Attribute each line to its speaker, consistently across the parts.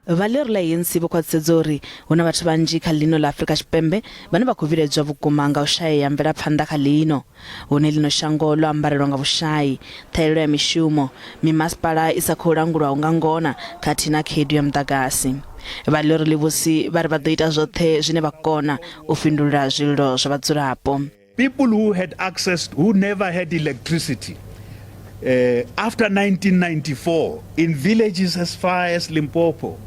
Speaker 1: Lihoro la ANC vho khwaṱhisedza uri huna vhathu vhanzhi kha ḽino ḽa Afrika Tshipembe vhane vha khou vhiledzwa vhukuma nga u shaya mvelaphanḓa kha ḽino, hune ḽino shango ḽo ambarelwa nga vhushayi, ṱhahelelo ya mishumo, mimasipala i sa khou langulwaho nga ngona khathihi na khaedu ya muḓagasi. Lihoro ḽivhusi vha ri vha ḓo ita zwoṱhe zwine vha kona u fhindula zwililo zwa vhadzulapo.
Speaker 2: People who had access, who never had electricity, after 1994, in villages as far as Limpopo,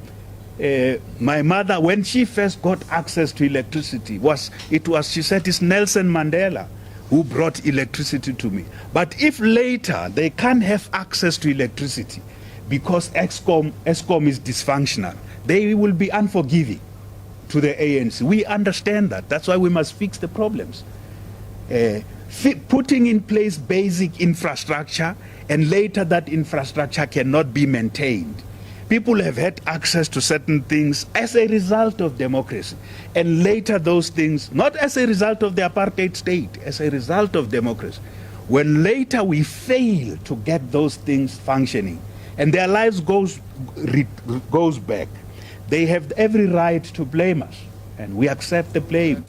Speaker 2: my mother, when she first got access to electricity, she said it's Nelson Mandela who brought electricity to me. But if later they can't have access to electricity because ESCOM is dysfunctional, they will be unforgiving to the ANC. We understand that. That's why we must fix the problems. Putting in place basic infrastructure, and later that infrastructure cannot be maintained. People have had access to certain things as a result of democracy, and later those things, not as a result of the apartheid state, as a result of democracy. When later we fail to get those things functioning, and their lives goes back, they have every right to blame us, and we accept the blame.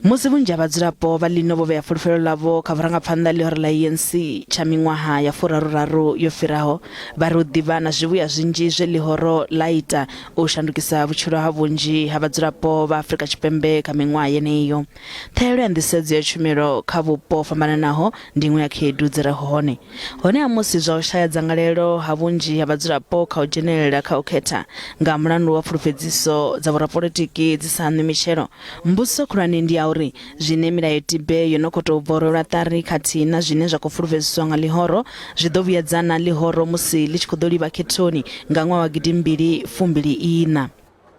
Speaker 1: Musi vhunzhi ha vhadzulapo vha ḽino vho vhea fulufhelo ḽavho kha vhurangaphanḓa Lihoro la ANC tsha miṅwaha ya 33 yo fhiraho, vha ri u ḓivha na zwivhuya zwinzhi zwe Lihoro la ita u shandukisa vhutshilo ha vhunzhi ha vhadzulapo vha Afrika Tshipembe kha miṅwaha yeneyo. Ṱhahelelo ya nḓisedzo ya tshumelo kha vhupo ho fhambananaho ndi iṅwe ya khaedu dzi re hone ha musi zwa u shaya dzangalelo ha vhunzhi ha vhadzulapo kha u dzhenelela kha u khetha nga mulandu wa fulufhedziso dza vhorapolitiki dzi sa ṋwi mitshelo. Mbudziso khulwane ndi ya uri zwine milayotibe yo no khou tou bvorelwa ṱari khathihi na zwine zwa khou fulufhedziswa nga Lihoro zwi ḓo vhuyedzana Lihoro musi ḽi tshi khou ḓo livha khethoni nga ṅwaha wa 2024.